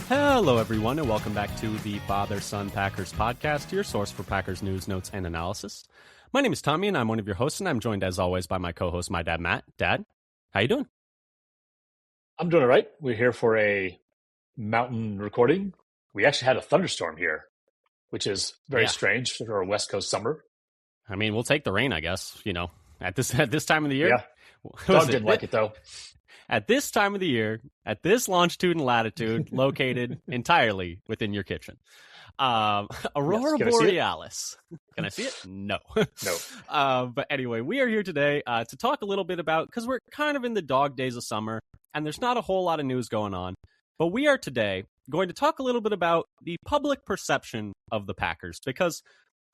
Hello, everyone, and welcome back to the Father-Son Packers podcast, your source for Packers news, notes, and analysis. My name is Tommy, and I'm one of your hosts, and I'm joined, as always, by my co-host, my dad, Matt. Dad, how you doing? I'm doing all right. We're here for a mountain recording. We actually had a thunderstorm here, which is very strange for a West Coast summer. I mean, we'll take the rain, I guess, at this time of the year. Yeah, dog didn't like it, though. At this time of the year, at this longitude and latitude, located entirely within your kitchen. Aurora Borealis. Can I see it? No. No. But anyway, we are here today to talk a little bit about, because we're kind of in the dog days of summer, and there's not a whole lot of news going on. But we are today going to talk a little bit about the public perception of the Packers, because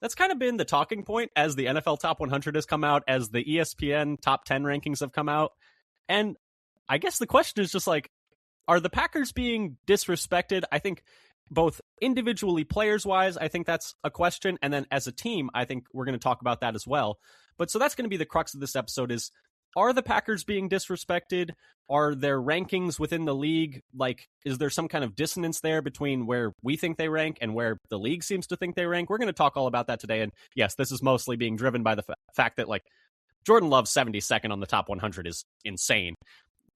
that's kind of been the talking point as the NFL Top 100 has come out, as the ESPN Top 10 rankings have come out. And I guess the question is just like, are the Packers being disrespected? I think both individually, players-wise, I think that's a question. And then as a team, I think we're going to talk about that as well. But so that's going to be the crux of this episode is, are the Packers being disrespected? Are their rankings within the league, like, is there some kind of dissonance there between where we think they rank and where the league seems to think they rank? We're going to talk all about that today. And yes, this is mostly being driven by the fact that, like, Jordan Love's 72nd on the top 100 is insane.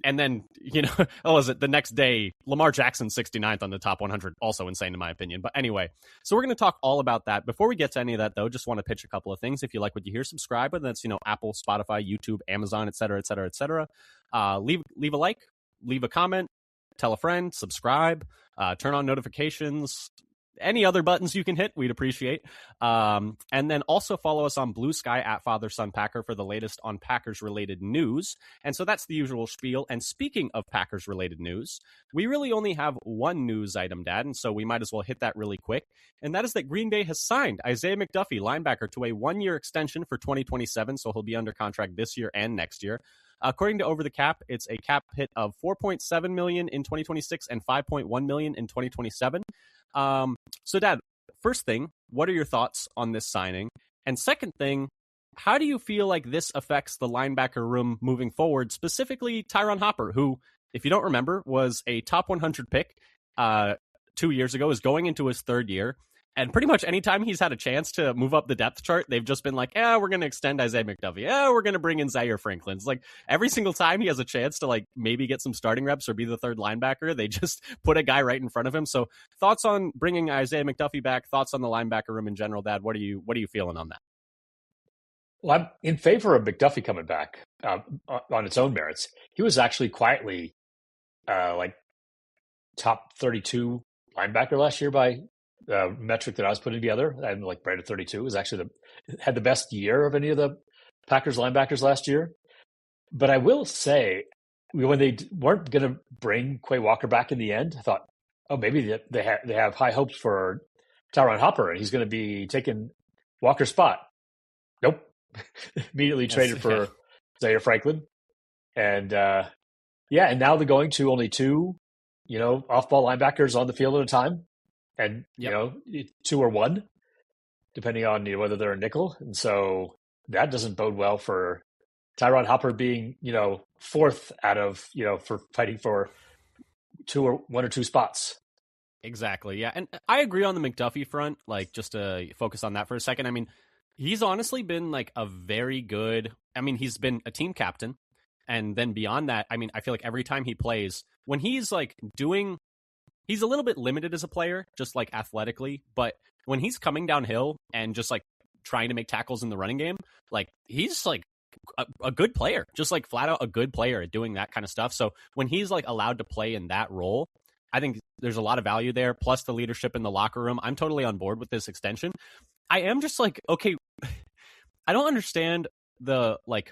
And then, the next day, Lamar Jackson 69th on the top 100, also insane in my opinion. But anyway, so we're going to talk all about that. Before we get to any of that, though, just want to pitch a couple of things. If you like what you hear, subscribe, whether that's, Apple, Spotify, YouTube, Amazon, et cetera, et cetera, et cetera. Leave a like, leave a comment, tell a friend, subscribe, turn on notifications. Any other buttons you can hit, we'd appreciate. And then also follow us on Blue Sky at Father Son Packer for the latest on Packers-related news. And so that's the usual spiel. And speaking of Packers-related news, we really only have one news item, Dad, and so we might as well hit that really quick. And that is that Green Bay has signed Isaiah McDuffie, linebacker, to a one-year extension for 2027, so he'll be under contract this year and next year. According to Over the Cap, it's a cap hit of $4.7 million in 2026 and $5.1 million in 2027. So, Dad, first thing, what are your thoughts on this signing? And second thing, how do you feel like this affects the linebacker room moving forward, specifically Tyron Hopper, who, if you don't remember, was a top 100 pick 2 years ago, is going into his third year. And pretty much anytime he's had a chance to move up the depth chart, they've just been like, we're going to extend Isaiah McDuffie. We're going to bring in Zaire Franklin. It's like every single time he has a chance to, like, maybe get some starting reps or be the third linebacker, they just put a guy right in front of him. So thoughts on bringing Isaiah McDuffie back, thoughts on the linebacker room in general, Dad? What are you feeling on that? Well, I'm in favor of McDuffie coming back on its own merits. He was actually quietly top 32 linebacker last year by metric that I was putting together. I'm like right at 32. It was actually had the best year of any of the Packers linebackers last year. But I will say, when they weren't going to bring Quay Walker back in the end, I thought, maybe they have high hopes for Tyron Hopper and he's going to be taking Walker's spot. Nope. Immediately traded for Zaire Franklin. And and now they're going to only two, off-ball linebackers on the field at a time. And, two or one, depending on whether they're a nickel. And so that doesn't bode well for Tyron Hopper being, fourth out of, for fighting for one or two spots. Exactly, yeah. And I agree on the McDuffie front, like, just to focus on that for a second. I mean, he's honestly been, like, he's been a team captain. And then beyond that, I mean, I feel like every time he plays, when he's, like, he's a little bit limited as a player, just like athletically, but when he's coming downhill and just like trying to make tackles in the running game, like he's like a good player, just like flat out a good player at doing that kind of stuff. So when he's like allowed to play in that role, I think there's a lot of value there. Plus the leadership in the locker room. I'm totally on board with this extension. I am just like, okay, I don't understand the like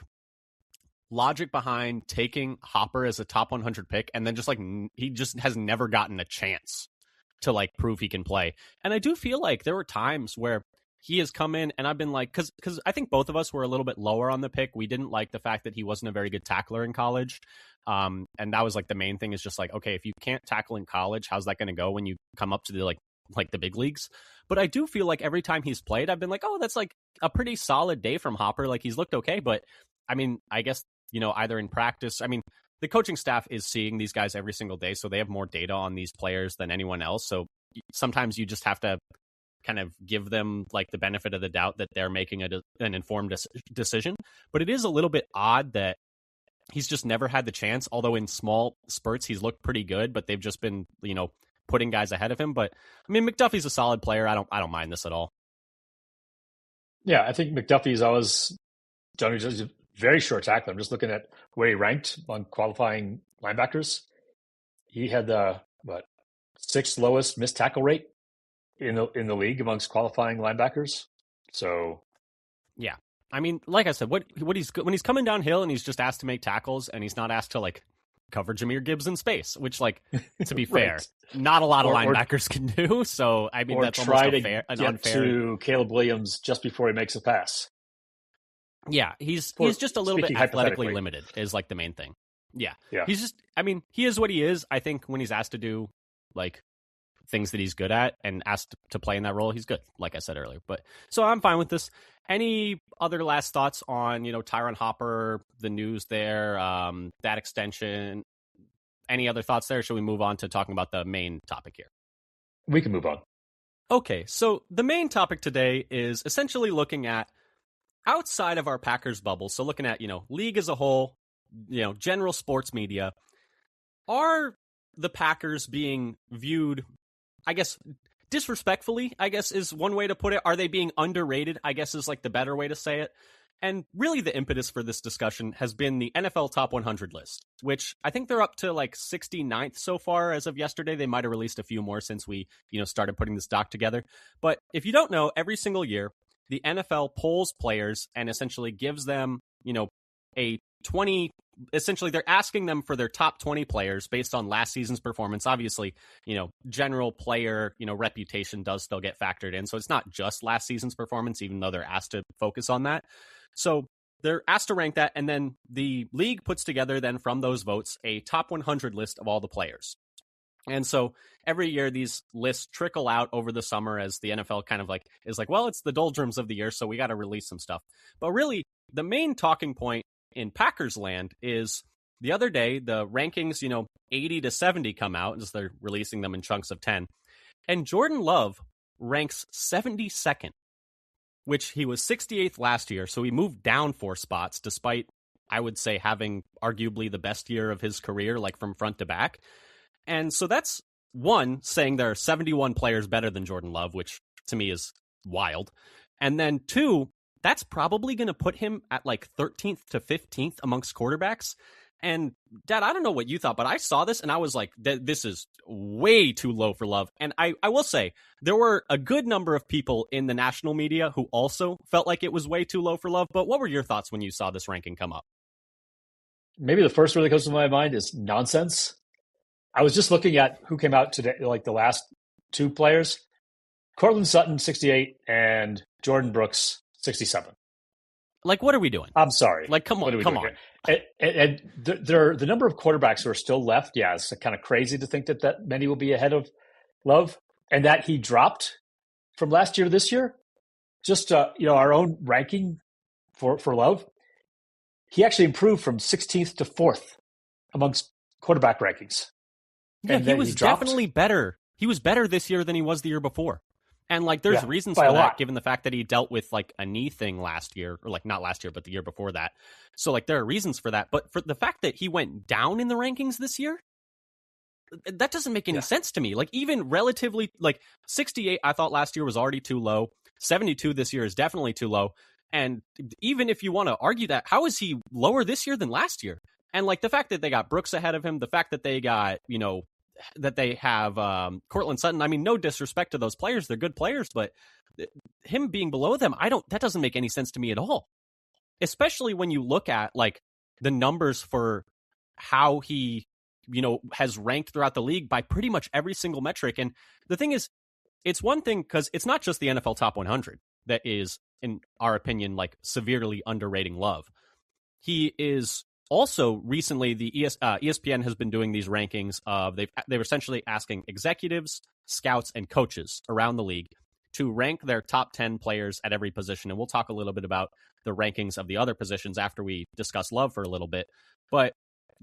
logic behind taking Hopper as a top 100 pick and then just like he just has never gotten a chance to like prove he can play. And I do feel like there were times where he has come in and I've been like, because I think both of us were a little bit lower on the pick. We didn't like the fact that he wasn't a very good tackler in college. And that was like the main thing is just like, okay, if you can't tackle in college, how's that going to go when you come up to the like the big leagues? But I do feel like every time he's played, I've been like, oh, that's like a pretty solid day from Hopper. Like he's looked okay. But I mean, I guess, either in practice, I mean, the coaching staff is seeing these guys every single day, so they have more data on these players than anyone else. So sometimes you just have to kind of give them like the benefit of the doubt that they're making an informed decision. But it is a little bit odd that he's just never had the chance, although in small spurts he's looked pretty good, but they've just been, putting guys ahead of him. But I mean, McDuffie's a solid player. I don't mind this at all. Yeah, I think McDuffie's always done a very short tackle. I'm just looking at where he ranked on qualifying linebackers. He had the sixth lowest missed tackle rate in the league amongst qualifying linebackers. So, yeah, I mean, like I said, when he's coming downhill and he's just asked to make tackles and he's not asked to like cover Jahmyr Gibbs in space, which, like, to be fair, right. Not a lot of linebackers can do. So I mean, that's almost unfair. To Caleb Williams just before he makes a pass. Yeah, he's just a little bit athletically limited is like the main thing. Yeah. He's just, I mean, he is what he is. I think when he's asked to do like things that he's good at and asked to play in that role, he's good, like I said earlier. But so I'm fine with this. Any other last thoughts on, Tyron Hopper, the news there, that extension? Any other thoughts there? Or should we move on to talking about the main topic here? We can move on. Okay, so the main topic today is essentially looking at outside of our Packers bubble. So looking at, league as a whole, general sports media. Are the Packers being viewed, I guess, disrespectfully, I guess is one way to put it? Are they being underrated, I guess is like the better way to say it. And really the impetus for this discussion has been the NFL Top 100 list, which I think they're up to like 69th so far as of yesterday. They might have released a few more since we, started putting this doc together. But if you don't know, every single year, the NFL polls players and essentially gives them, a 20, essentially they're asking them for their top 20 players based on last season's performance. Obviously, general player, reputation does still get factored in. So it's not just last season's performance, even though they're asked to focus on that. So they're asked to rank that. And then the league puts together then from those votes, a top 100 list of all the players. And so every year these lists trickle out over the summer as the NFL kind of like is like, well, it's the doldrums of the year, so we got to release some stuff. But really, the main talking point in Packers land is the other day, the rankings, 80 to 70 come out as they're releasing them in chunks of 10. And Jordan Love ranks 72nd, which he was 68th last year. So he moved down 4 spots, despite, I would say, having arguably the best year of his career, like from front to back. And so that's one, saying there are 71 players better than Jordan Love, which to me is wild. And then 2, that's probably going to put him at like 13th to 15th amongst quarterbacks. And Dad, I don't know what you thought, but I saw this and I was like, this is way too low for Love. And I will say there were a good number of people in the national media who also felt like it was way too low for Love. But what were your thoughts when you saw this ranking come up? Maybe the first word that comes to my mind is nonsense. I was just looking at who came out today, like the last 2 players. Cortland Sutton, 68, and Jordan Brooks, 67. Like, what are we doing? I'm sorry. Like, come on. And the number of quarterbacks who are still left, yeah, it's kind of crazy to think that many will be ahead of Love, and that he dropped from last year to this year. Just our own ranking for Love, he actually improved from 16th to 4th amongst quarterback rankings. Yeah, he was definitely better. He was better this year than he was the year before. And like, there's reasons for that, given the fact that he dealt with like a knee thing last year, or like not last year, but the year before that. So like, there are reasons for that. But for the fact that he went down in the rankings this year, that doesn't make any sense to me. Like, even relatively, like 68, I thought last year was already too low. 72 this year is definitely too low. And even if you want to argue that, how is he lower this year than last year? And like the fact that they got Brooks ahead of him, the fact that they got, that they have Cortland Sutton. I mean, no disrespect to those players. They're good players, but him being below them, that doesn't make any sense to me at all. Especially when you look at like the numbers for how he, has ranked throughout the league by pretty much every single metric. And the thing is, it's one thing because it's not just the NFL Top 100 that is, in our opinion, like severely underrating Love. He is also recently, the ESPN has been doing these rankings of they're essentially asking executives, scouts, and coaches around the league to rank their top 10 players at every position. And we'll talk a little bit about the rankings of the other positions after we discuss Love for a little bit. But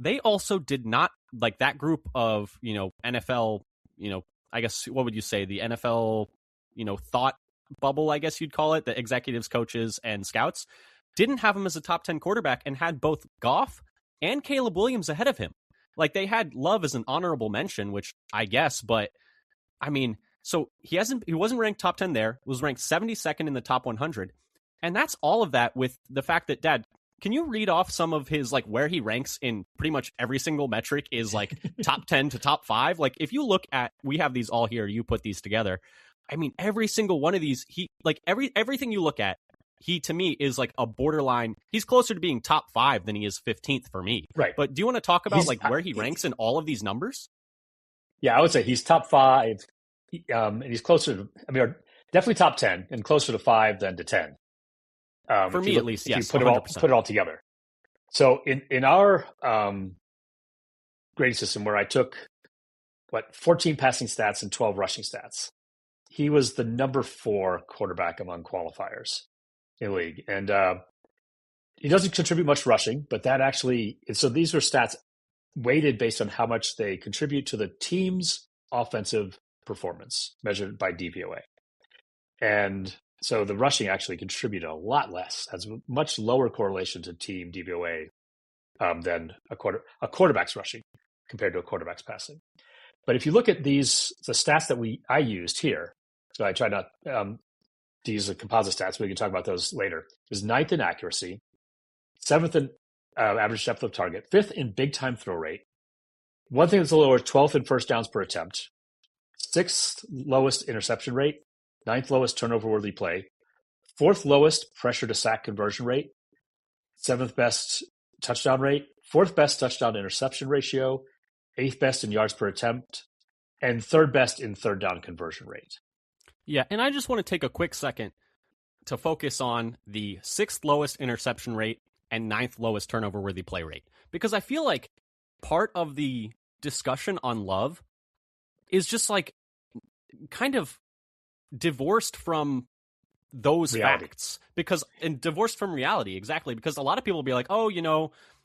they also did not, like, that group of, NFL, I guess, what would you say, the NFL, thought bubble, I guess you'd call it, the executives, coaches, and scouts, didn't have him as a top 10 quarterback and had both Goff and Caleb Williams ahead of him. Like, they had Love as an honorable mention, which I guess, but I mean, so he wasn't ranked top 10 there, was ranked 72nd in the top 100. And that's all of that with the fact that, Dad, can you read off some of his, like, where he ranks in pretty much every single metric is like top 10 to top 5? Like, if you look at, we have these all here, you put these together. I mean, every single one of these, he, like, everything you look at, he, to me, is like a borderline. He's closer to being top 5 than he is 15th for me. Right. But do you want to talk about like where he ranks in all of these numbers? Yeah, I would say he's top 5. And he's closer to, I mean, definitely top 10 and closer to 5 than to 10. For me, at least, yes. If you put it all together. So in our grading system, where I took 14 passing stats and 12 rushing stats, he was the number 4 quarterback among qualifiers in the league, and he doesn't contribute much rushing, but that actually. So these are stats weighted based on how much they contribute to the team's offensive performance measured by DVOA, and so the rushing actually contributed a lot less, has a much lower correlation to team DVOA than a quarterback's rushing compared to a quarterback's passing. But if you look at the stats that I used here, so I try not to use the composite stats, but we can talk about those later, is 9th in accuracy, 7th in average depth of target, 5th in big time throw rate. One thing that's a little lower, 12th in first downs per attempt, 6th lowest interception rate, 9th lowest turnover-worthy play, 4th lowest pressure to sack conversion rate, 7th best touchdown rate, 4th best touchdown interception ratio, 8th best in yards per attempt, and 3rd best in third down conversion rate. Yeah, and I just want to take a quick second to focus on the 6th lowest interception rate and 9th lowest turnover-worthy play rate, because I feel like part of the discussion on Love is just like kind of divorced from those facts, and divorced from reality, exactly, because a lot of people will be like, oh,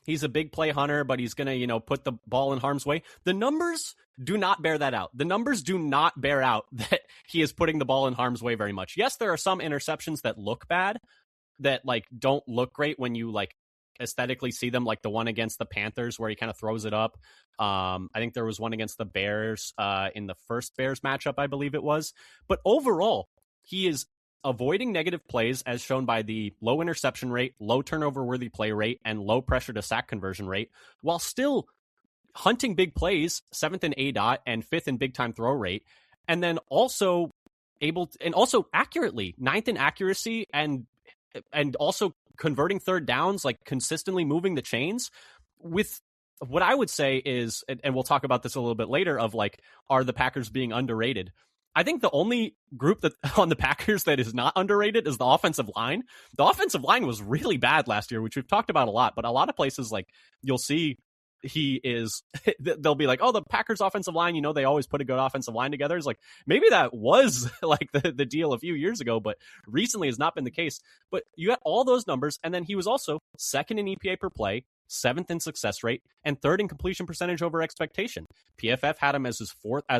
he's a big play hunter, but he's going to, put the ball in harm's way. The numbers do not bear that out. The numbers do not bear out that he is putting the ball in harm's way very much. Yes, there are some interceptions that look bad, that like don't look great when you like aesthetically see them, like the one against the Panthers where he kind of throws it up. I think there was one against the Bears in the first Bears matchup, I believe it was. But overall, he is avoiding negative plays as shown by the low interception rate, low turnover-worthy play rate, and low pressure to sack conversion rate, while still hunting big plays, 7th in ADOT and 5th in big time throw rate, and then also also accurately 9th in accuracy and also converting third downs, like consistently moving the chains with what I would say is, and we'll talk about this a little bit later, of like, are the Packers being underrated? I think the only group that on the Packers that is not underrated is the offensive line. The offensive line was really bad last year, which we've talked about a lot, but a lot of places, like, you'll see they'll be like, oh, the Packers offensive line, they always put a good offensive line together. It's like, maybe that was like the deal a few years ago, but recently has not been the case. But you had all those numbers, and then he was also 2nd in EPA per play, 7th in success rate, and 3rd in completion percentage over expectation. PFF had him as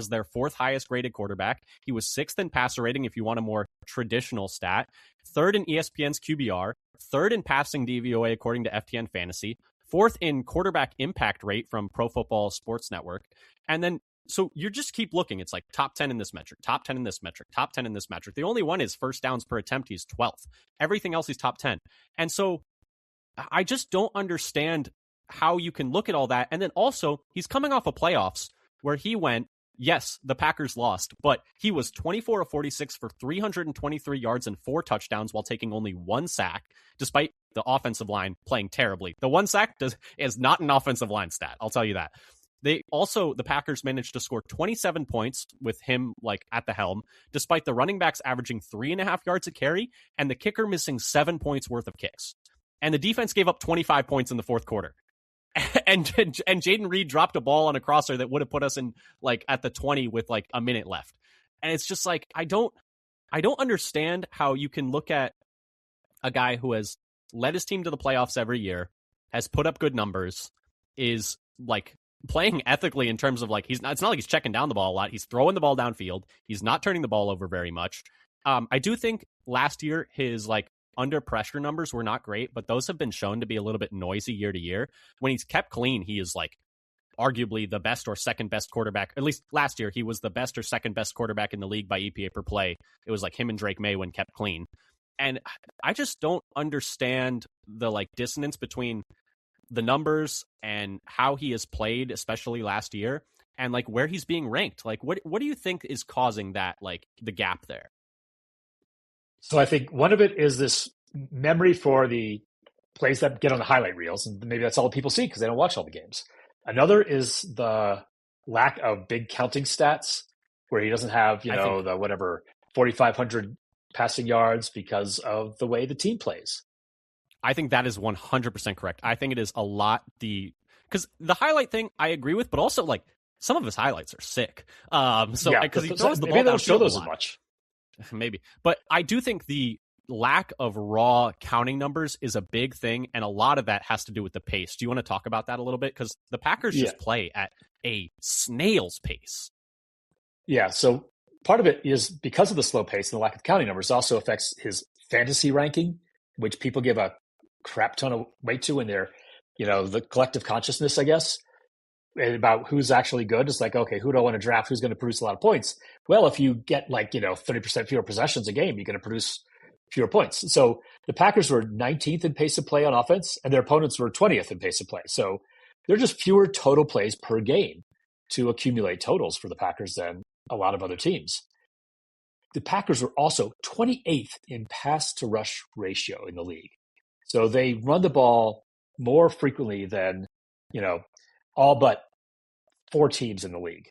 their 4th highest graded quarterback. He was 6th in passer rating, if you want a more traditional stat, 3rd in ESPN's QBR, 3rd in passing DVOA according to FTN Fantasy, 4th in quarterback impact rate from Pro Football Sports Network. And then, so you just keep looking. It's like top 10 in this metric, top 10 in this metric, top 10 in this metric. The only one is first downs per attempt. He's 12th. Everything else, he's top 10. And so I just don't understand how you can look at all that. And then also, he's coming off of playoffs where he went, yes, the Packers lost, but he was 24 of 46 for 323 yards and 4 touchdowns while taking only 1 sack, despite the offensive line playing terribly. The 1 sack is not an offensive line stat, I'll tell you that. The Packers managed to score 27 points with him like at the helm, despite the running backs averaging 3.5 yards a carry and the kicker missing 7 points worth of kicks. And the defense gave up 25 points in the fourth quarter. And Jaden Reed dropped a ball on a crosser that would have put us in like at the 20 with like a minute left. And it's just like, I don't understand how you can look at a guy who has led his team to the playoffs every year, has put up good numbers, is like playing ethically in terms of like it's not like he's checking down the ball a lot. He's throwing the ball downfield. He's not turning the ball over very much. I do think last year his like under pressure numbers were not great, but those have been shown to be a little bit noisy year to year. When he's kept clean, he is like arguably the best or second best quarterback. At least last year, he was the best or second best quarterback in the league by EPA per play. It was like him and Drake May when kept clean. And I just don't understand the like dissonance between the numbers and how he has played, especially last year, and like where he's being ranked. Like, what do you think is causing that, like the gap there? So I think one of it is this memory for the plays that get on the highlight reels, and maybe that's all people see because they don't watch all the games. Another is the lack of big counting stats where he doesn't have, the whatever 4,500 passing yards because of the way the team plays. I think that is 100% correct. I think it is a lot because the highlight thing I agree with, but also like some of his highlights are sick. Because he throws the ball downfield. Maybe they don't show those as much. Maybe, but I do think the lack of raw counting numbers is a big thing, and a lot of that has to do with the pace. Do you want to talk about that a little bit? Because the Packers just play at a snail's pace. Yeah, so part of it is because of the slow pace and the lack of counting numbers also affects his fantasy ranking, which people give a crap ton of weight to in their, the collective consciousness, I guess, about who's actually good. It's like, okay, who do I want to draft? Who's going to produce a lot of points? Well, if you get 30% fewer possessions a game, you're going to produce fewer points. So the Packers were 19th in pace of play on offense, and their opponents were 20th in pace of play. So there are just fewer total plays per game to accumulate totals for the Packers than a lot of other teams. The Packers were also 28th in pass to rush ratio in the league. So they run the ball more frequently than, all but 4 teams in the league.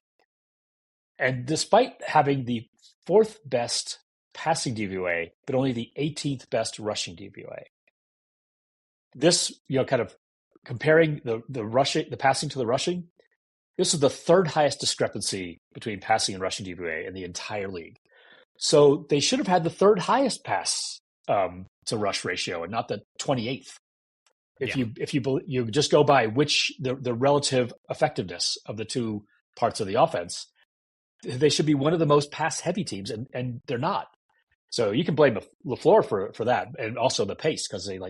And despite having the 4th best passing DVOA, but only the 18th best rushing DVOA. This, kind of comparing the passing to the rushing, this is the 3rd highest discrepancy between passing and rushing DVOA in the entire league. So they should have had the 3rd highest pass to rush ratio and not the 28th. If you just go by which the relative effectiveness of the two parts of the offense, they should be one of the most pass heavy teams, and they're not. So you can blame LaFleur for that, and also the pace, because they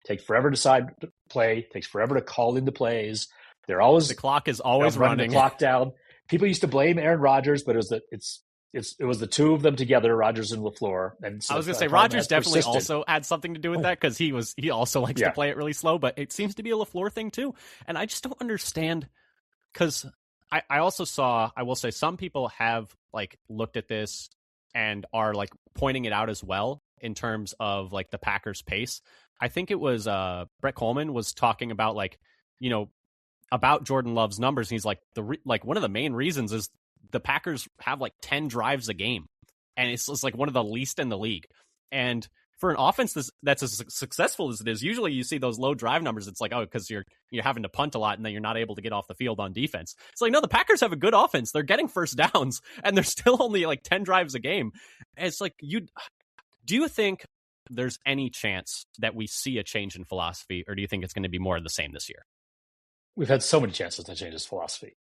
take forever to decide to play, takes forever to call into plays. They're always the clock is always running the clock down. People used to blame Aaron Rodgers, but it was the two of them together, Rodgers and LaFleur. And so I was going to say Rodgers definitely also had something to do with that, because he also likes to play it really slow, but it seems to be a LaFleur thing too. And I just don't understand, because I also saw, I will say, some people have looked at this and are pointing it out as well in terms of the Packers pace. I think it was Brett Coleman was talking about about Jordan Love's numbers. And he's one of the main reasons is the Packers have 10 drives a game, and it's one of the least in the league. And for an offense that's as successful as it is, usually you see those low drive numbers. It's because you're having to punt a lot and then you're not able to get off the field on defense. It's no, the Packers have a good offense. They're getting first downs, and they're still only 10 drives a game. And it's do you think there's any chance that we see a change in philosophy, or do you think it's going to be more of the same this year? We've had so many chances to change this philosophy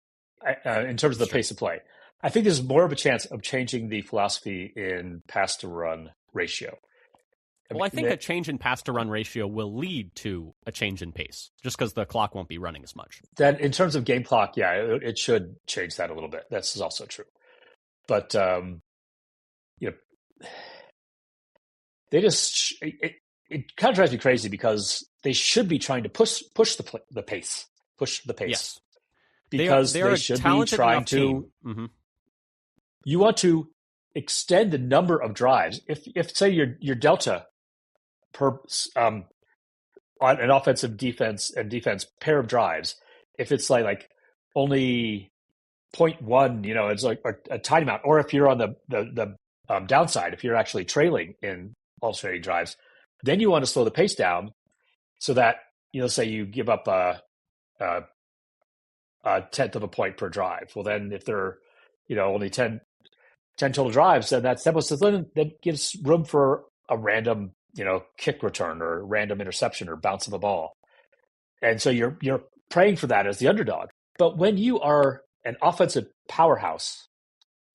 in terms of the pace of play. I think there's more of a chance of changing the philosophy in pass to run ratio. Well, I think a change in pass to run ratio will lead to a change in pace, just because the clock won't be running as much. Then, in terms of game clock, it should change that a little bit. That's also true. But they just it kind of drives me crazy, because they should be trying to push the pace. Yes, because they should be trying to. Mm-hmm. You want to extend the number of drives. If say your delta per on an offensive defense and defense pair of drives, if it's only 0.1, it's a tiny amount. Or if you're on the downside, if you're actually trailing in alternating drives, then you want to slow the pace down so that say you give up a 10th of a point per drive. Well, then if there are only 10 total drives, then that gives room for a random, kick return or random interception or bounce of a ball. And so you're praying for that as the underdog. But when you are an offensive powerhouse,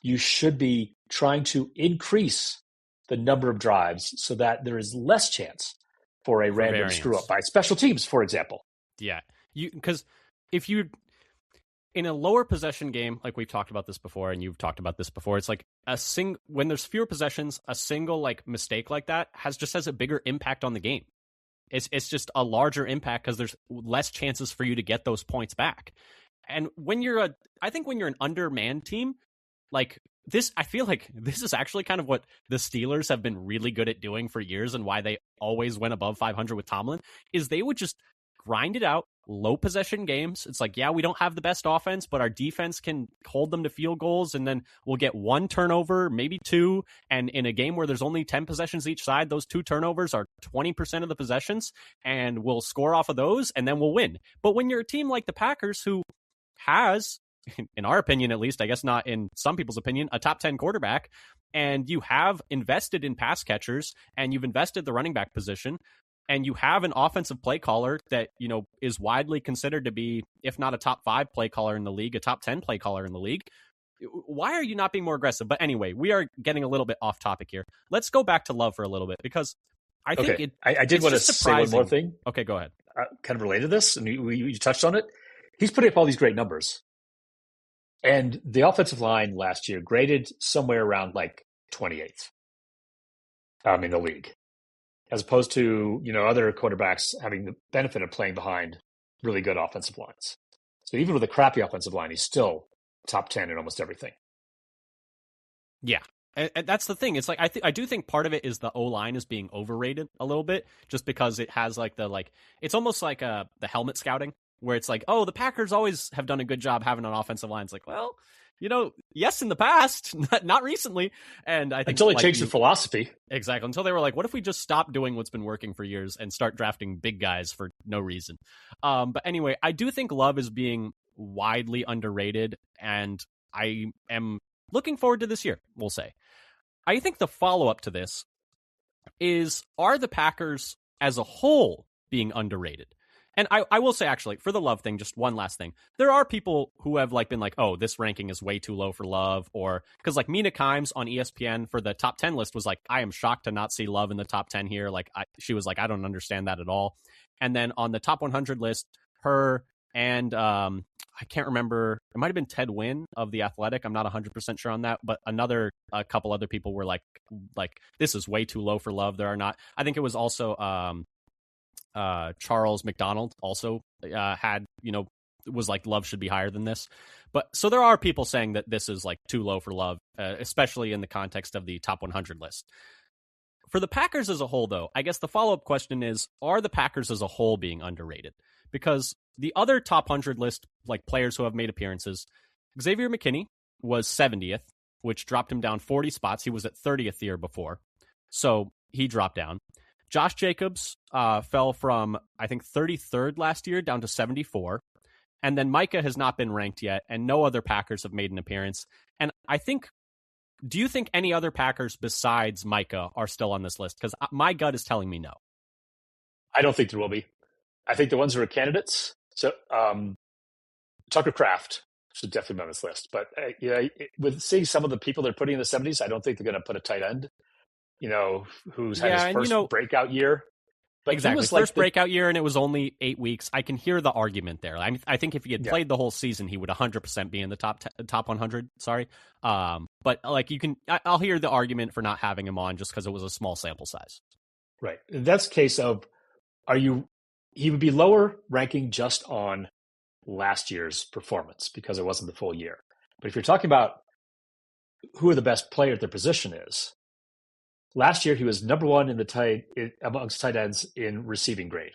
you should be trying to increase the number of drives so that there is less chance for a random screw up by special teams, for example. Yeah. Because if you in a lower possession game, like we've talked about this before, and you've talked about this before, it's like when there's fewer possessions, a single like mistake like that has a bigger impact on the game. It's just a larger impact because there's less chances for you to get those points back. And I think when you're an undermanned team, like this, I feel like this is actually kind of what the Steelers have been really good at doing for years, and why they always went above 500 with Tomlin, is they would just grind it out, low possession games. It's like, yeah, we don't have the best offense, but our defense can hold them to field goals, and then we'll get one turnover, maybe two. And in a game where there's only 10 possessions each side, those two turnovers are 20% of the possessions, and we'll score off of those, and then we'll win. But when you're a team like the Packers, who has, in our opinion at least, I guess not in some people's opinion, a top 10 quarterback, and you have invested in pass catchers, and you've invested the running back position, and you have an offensive play caller that, you know, is widely considered to be, if not a top 5 play caller in the league, a top 10 play caller in the league, why are you not being more aggressive? But anyway, we are getting a little bit off topic here. Let's go back to Love for a little bit, because I think I did want to say one more thing. Okay, go ahead. Kind of related to this, and you touched on it. He's putting up all these great numbers. And the offensive line last year graded somewhere around like 28th in the league, as opposed to, you know, other quarterbacks having the benefit of playing behind really good offensive lines. So even with a crappy offensive line, he's still top 10 in almost everything. Yeah. And that's the thing. It's like, I do think part of it is the O-line is being overrated a little bit, just because it has like it's almost like the helmet scouting, where it's like, oh, the Packers always have done a good job having an offensive line. It's like, well, you know, yes, in the past, not recently. And I think until they changed the philosophy. Exactly. Until they were like, what if we just stop doing what's been working for years and start drafting big guys for no reason? But anyway, I do think Love is being widely underrated, and I am looking forward to this year, we'll say. I think the follow-up to this is, are the Packers as a whole being underrated? And I will say, actually, for the Love thing, just one last thing. There are people who have been like, oh, this ranking is way too low for Love, or because like Mina Kimes on ESPN for the top 10 list was like, I am shocked to not see Love in the top 10 here. Like she was like, I don't understand that at all. And then on the top 100 list, her and I can't remember, it might have been Ted Wynn of The Athletic. I'm not 100% sure on that, but a couple other people were like this is way too low for Love. There are not. I think it was also Charles McDonald also had, you know, was like Love should be higher than this. But so there are people saying that this is like too low for Love, especially in the context of the top 100 list. For the Packers as a whole, though, I guess the follow-up question is, are the Packers as a whole being underrated? Because the other top 100 list, like players who have made appearances, Xavier McKinney was 70th, which dropped him down 40 spots. He was at 30th the year before, so he dropped down. Josh Jacobs fell from, I think, 33rd last year down to 74. And then Micah has not been ranked yet, and no other Packers have made an appearance. And I think, do you think any other Packers besides Micah are still on this list? Because my gut is telling me no. I don't think there will be. I think the ones who are candidates, so Tucker Kraft should definitely be on this list. But with seeing some of the people they're putting in the 70s, I don't think they're going to put a tight end, you know, who's had his first breakout year. But exactly, first breakout year, and it was only 8 weeks. I can hear the argument there. I think if he had played the whole season, he would 100% be in the top 100. Sorry, but like I'll hear the argument for not having him on just because it was a small sample size. Right, that's the case of he would be lower ranking just on last year's performance because it wasn't the full year. But if you're talking about who the best player at their position is, last year he was number one amongst tight ends in receiving grade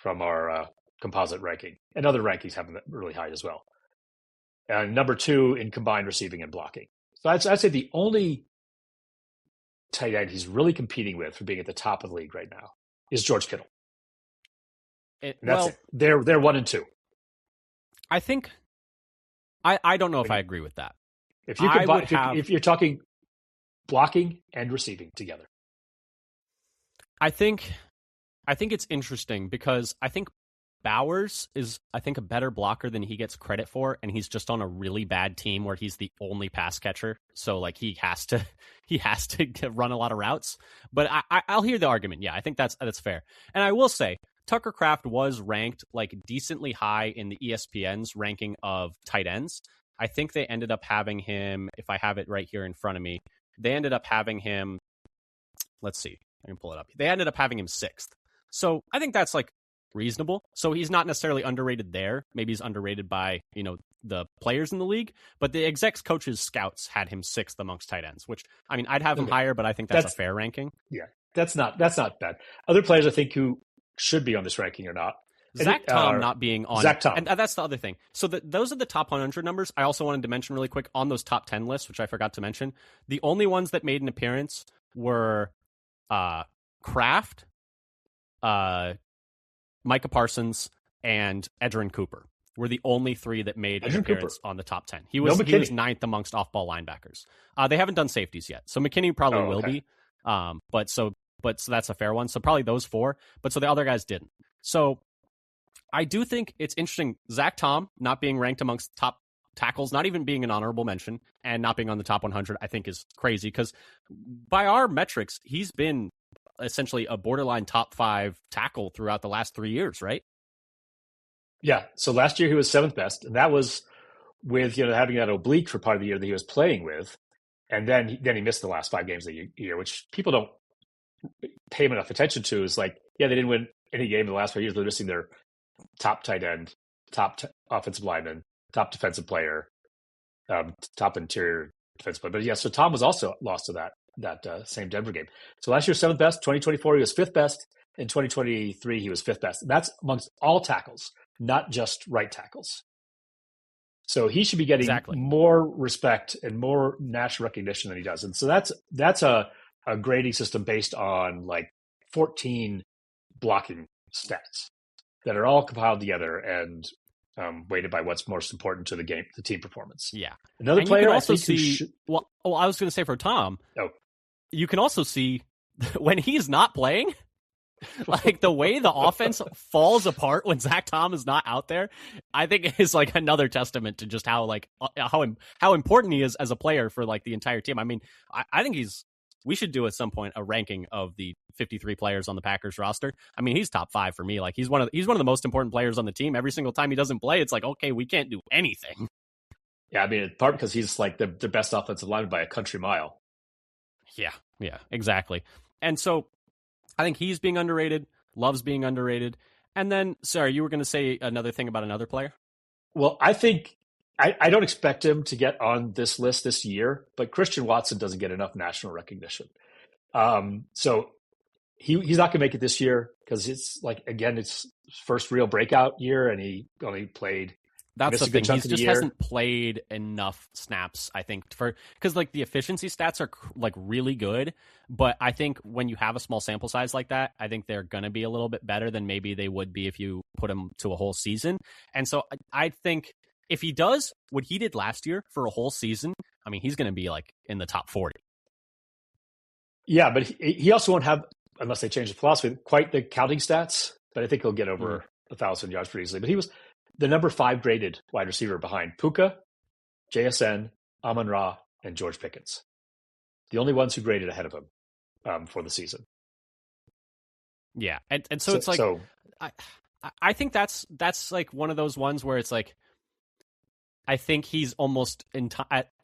from our composite ranking, and other rankings have them really high as well. And number two in combined receiving and blocking. So I'd say the only tight end he's really competing with for being at the top of the league right now is George Kittle. That's it. They're 1 and 2. I think I don't know if I agree with that. If you if you're talking blocking and receiving together, I think it's interesting because I think Bowers is, I think, a better blocker than he gets credit for, and he's just on a really bad team where he's the only pass catcher. So like he has to run a lot of routes. But I'll hear the argument. Yeah, I think that's fair. And I will say Tucker Kraft was ranked like decently high in the ESPN's ranking of tight ends. I think they ended up having him, if I have it right here in front of me, they ended up having him, let's see, I can pull it up. They ended up having him 6th. So I think that's like reasonable. So he's not necessarily underrated there. Maybe he's underrated by, the players in the league, but the execs, coaches, scouts had him 6th amongst tight ends, which, I mean, I'd have him higher, but I think that's a fair ranking. Yeah, that's not bad. Other players I think who should be on this ranking or not. Zach Tom not being on. Zach Tom. And that's the other thing. So those are the top 100 numbers. I also wanted to mention really quick on those top 10 lists, which I forgot to mention. The only ones that made an appearance were Kraft, Micah Parsons, and Edgerrin Cooper were the only 3 that made an appearance on the top 10. He was 9th amongst off-ball linebackers. They haven't done safeties yet, so McKinney probably will be. But so that's a fair one. So probably those 4. But so the other guys didn't. So I do think it's interesting. Zach Tom not being ranked amongst top tackles, not even being an honorable mention, and not being on the top 100, I think is crazy because by our metrics, he's been essentially a borderline top 5 tackle throughout the last 3 years, right? Yeah. So last year he was 7th best, and that was with having that oblique for part of the year that he was playing with, and then he missed the last 5 games of the year, which people don't pay him enough attention to. Is like, yeah, they didn't win any game in the last 5 years. They're missing their top tight end, top offensive lineman, top defensive player, top interior defensive player. But yeah, so Tom was also lost to that same Denver game. So last year 7th best, 2024 he was 5th best, in 2023 he was 5th best. And that's amongst all tackles, not just right tackles. So he should be getting more respect and more national recognition than he does. And so that's a grading system based on like 14 blocking stats that are all compiled together and weighted by what's most important to the team performance. Yeah. Another player you can also see. Well, I was going to say for Tom. Oh. You can also see when he's not playing, like the way the offense falls apart when Zach Tom is not out there. I think is like another testament to just how important he is as a player for like the entire team. I mean, I think we should do at some point a ranking of the 53 players on the Packers roster. I mean, he's top 5 for me. Like he's one of the most important players on the team. Every single time he doesn't play, it's like, okay, we can't do anything. Yeah, I mean, in part because he's like the best offensive lineman by a country mile. Yeah, exactly. And so I think he's being underrated. Love's being underrated. And then, sorry, you were going to say another thing about another player? Well, I think I don't expect him to get on this list this year, but Christian Watson doesn't get enough national recognition. So he's not going to make it this year because it's like, again, it's his first real breakout year, and he only played. That's the thing. He just hasn't played enough snaps, I think, because like the efficiency stats are like really good. But I think when you have a small sample size like that, I think they're going to be a little bit better than maybe they would be if you put him to a whole season. And so I think if he does what he did last year for a whole season, I mean, he's going to be like in the top 40. Yeah, but he also won't have, unless they change the philosophy, quite the counting stats. But I think he'll get over 1,000 yards pretty easily. But he was the number 5 graded wide receiver behind Puka, JSN, Amon-Ra, and George Pickens. The only ones who graded ahead of him for the season. Yeah, and so it's like, I think that's like one of those ones where it's like, I think he's almost in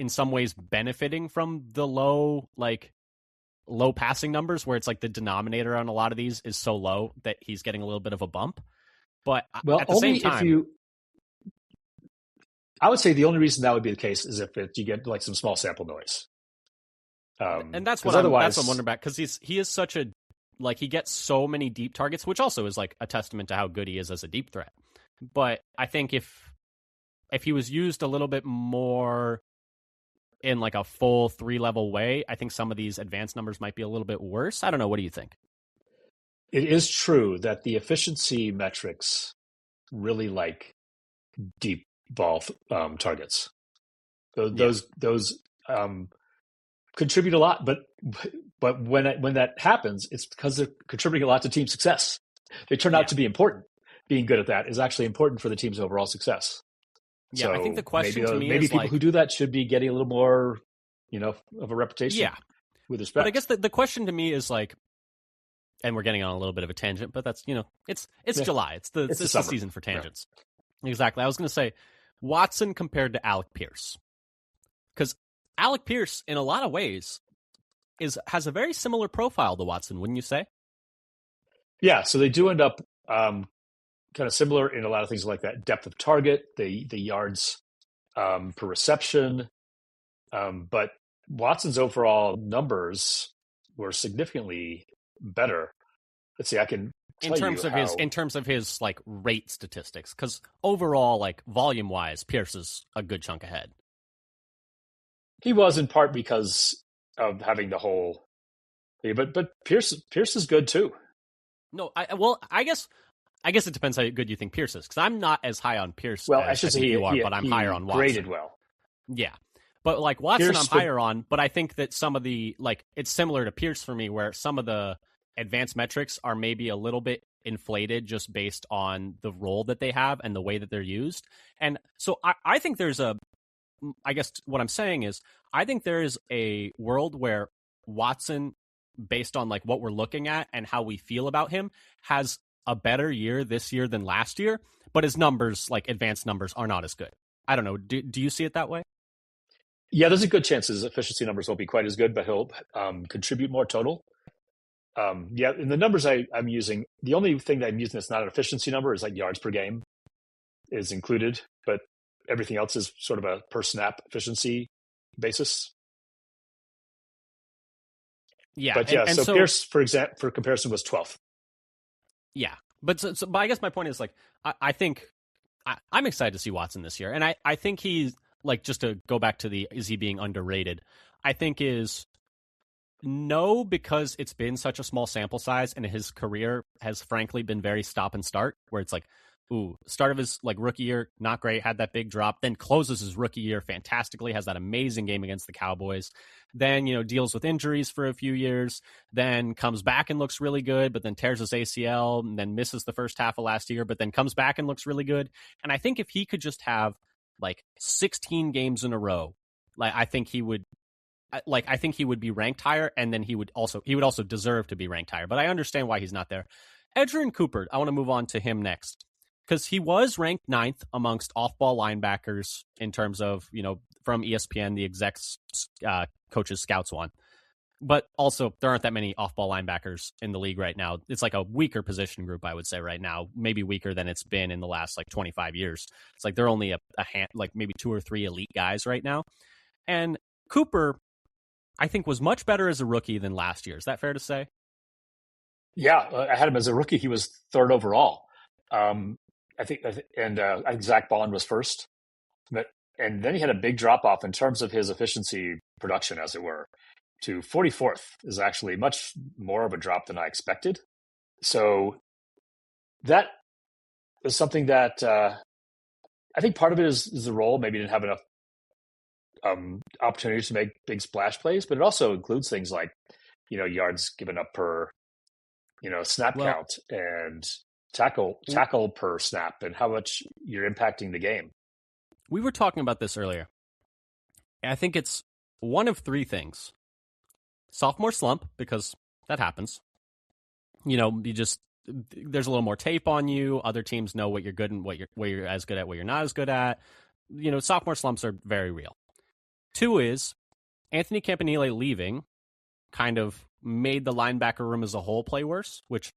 some ways benefiting from the low passing numbers, where it's like the denominator on a lot of these is so low that he's getting a little bit of a bump. But at the same time, I would say the only reason that would be the case is if you get like some small sample noise. And that's what I'm wondering about, because he is such a, like, he gets so many deep targets, which also is like a testament to how good he is as a deep threat. But I think if he was used a little bit more in like a full 3-level way, I think some of these advanced numbers might be a little bit worse. I don't know. What do you think? It is true that the efficiency metrics really like deep ball targets. Those contribute a lot, but when that happens, it's because they're contributing a lot to team success. They turn out to be important. being good at that is actually important for the team's overall success. Yeah, I think the So question to me maybe is people like, who do that should be getting a little more, of a reputation yeah, with but I respect. guess the question to me is like, and we're getting on a little bit of a tangent, but that's it's Yeah, July, it's the it's the summer. season for Yeah. tangents. Exactly. I was going to say Watson compared to Alec Pierce, because Alec Pierce in a lot of ways has a very similar profile to Watson, wouldn't you say? Yeah, so they do end up kind of similar in a lot of things like that depth of target, the yards per reception, but Watson's overall numbers were significantly better. Let's see, I can tell you how In terms of his like rate statistics, because overall, like volume wise, Pierce is a good chunk ahead. he was in part because of having the whole. But Pierce is good too. No, I guess it depends how good you think Pierce is, because I'm not as high on Pierce Well, I as I should say think you are, but I'm higher he on graded Watson. well. Yeah. But like Watson, I'm Pierce, the, higher on, but I think that some of the, like, it's similar to Pierce for me, where some of the advanced metrics are maybe a little bit inflated just based on the role that they have and the way that they're used. And so I think I guess what I'm saying is, I think there is a world where Watson, based on like what we're looking at and how we feel about him, has a better year this year than last year, but his numbers, like advanced numbers, are not as good. I don't know. Do you see it that way? yeah, there's a good chance his efficiency numbers won't be quite as good, but he'll contribute more total. Yeah, in the numbers I'm using, the only thing that I'm using that's not an efficiency number is like yards per game is included, but everything else is sort of a per snap efficiency basis. Yeah, But yeah, and so so Pierce, for example, for comparison, was 12th. yeah, but but I guess my point is like I think I'm excited to see Watson this year, and I think he's like, just to go back to the is he being underrated? I think is no, because it's been such a small sample size, and his career has frankly been very stop and start, where it's like, ooh, start of his like rookie year, not great, had that big drop, then closes his rookie year fantastically, has that amazing game against the Cowboys, then deals with injuries for a few years, then comes back and looks really good, but then tears his ACL, and then misses the first half of last year, but then comes back and looks really good. And I think if he could just have like 16 games in a row, like I think he would be ranked higher, and then he would also deserve to be ranked higher. But I understand why he's not there. Edgerrin Cooper, I want to move on to him next, because he was ranked 9th amongst off-ball linebackers in terms of, from ESPN, the execs, coaches, scouts one. But also, there aren't that many off-ball linebackers in the league right now. It's like a weaker position group, I would say, right now. Maybe weaker than it's been in the last, like, 25 years. It's like they're only a hand, like maybe 2 or 3 elite guys right now. And Cooper, I think, was much better as a rookie than last year. Is that fair to say? Yeah, I had him as a rookie. He was 3rd overall. I think Zach Bond was 1st, and then he had a big drop off in terms of his efficiency production, as it were, to 44th is actually much more of a drop than I expected. So that is something that I think part of it is the role. Maybe didn't have enough opportunities to make big splash plays, but it also includes things like yards given up per snap Well, count and tackle per snap, and how much you're impacting the game. we were talking about this earlier. I think it's one of 3 things. Sophomore slump, because that happens. There's a little more tape on you. Other teams know what you're good and where you're as good at, what you're not as good at. Sophomore slumps are very real. 2 is Anthony Campanile leaving kind of made the linebacker room as a whole play worse, which,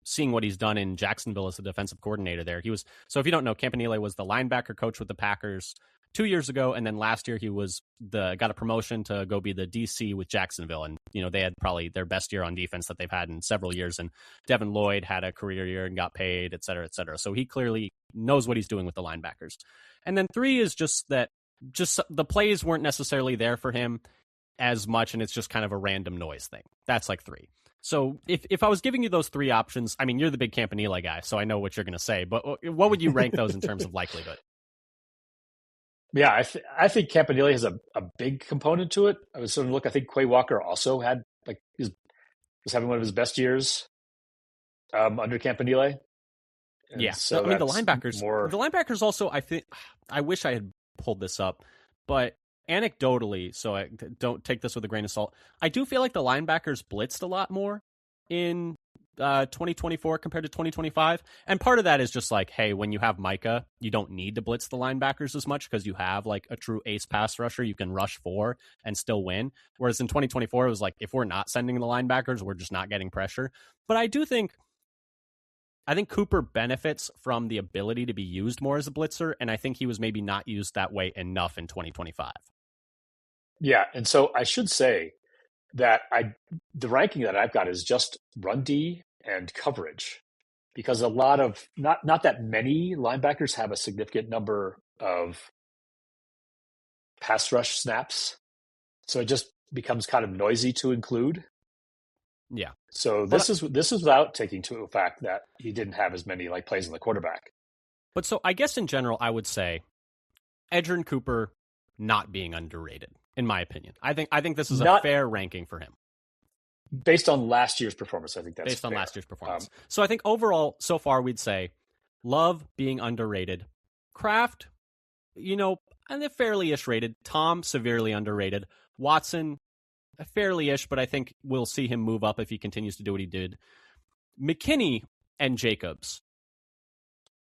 seeing what he's done in Jacksonville as the defensive coordinator there, so if you don't know, Campanile was the linebacker coach with the Packers 2 years ago, and then last year he got a promotion to go be the DC with Jacksonville, and they had probably their best year on defense that they've had in several years, and Devin Lloyd had a career year and got paid, et cetera, et cetera. So he clearly knows what he's doing with the linebackers. And then 3 is just the plays weren't necessarily there for him as much, and it's just kind of a random noise thing. That's like 3. So if I was giving you those 3 options, I mean, you're the big Campanile guy, so I know what you're going to say, but what would you rank those in terms of likelihood? Yeah, I think Campanile has a big component to it. I was sort of I think Quay Walker also had was having one of his best years under Campanile, And Yeah, so I mean that's more. the linebackers also. I think I wish I had pulled this up, but anecdotally, so I don't take this with a grain of salt. I do feel like the linebackers blitzed a lot more in 2024 compared to 2025, and part of that is just like, hey, when you have Micah, you don't need to blitz the linebackers as much because you have like a true ace pass rusher you can rush for and still win. Whereas in 2024, it was like if we're not sending the linebackers, we're just not getting pressure. But I think Cooper benefits from the ability to be used more as a blitzer, and I think he was maybe not used that way enough in 2025. Yeah, and so I should say that the ranking that I've got is just run D and coverage, because a lot of not that many linebackers have a significant number of pass rush snaps, so it just becomes kind of noisy to include. Yeah. So this is without taking into fact that he didn't have as many like plays in the quarterback. But so I guess in general, I would say Edgerrin Cooper not being underrated, in my opinion. I think this is a fair ranking for him. Based on last year's performance, I think that's based on fair. last year's performance. So I think overall, so far, we'd say Love being underrated, Kraft, and they're fairly-ish rated. Tom severely underrated. Watson fairly-ish, but I think we'll see him move up if he continues to do what he did. McKinney and Jacobs.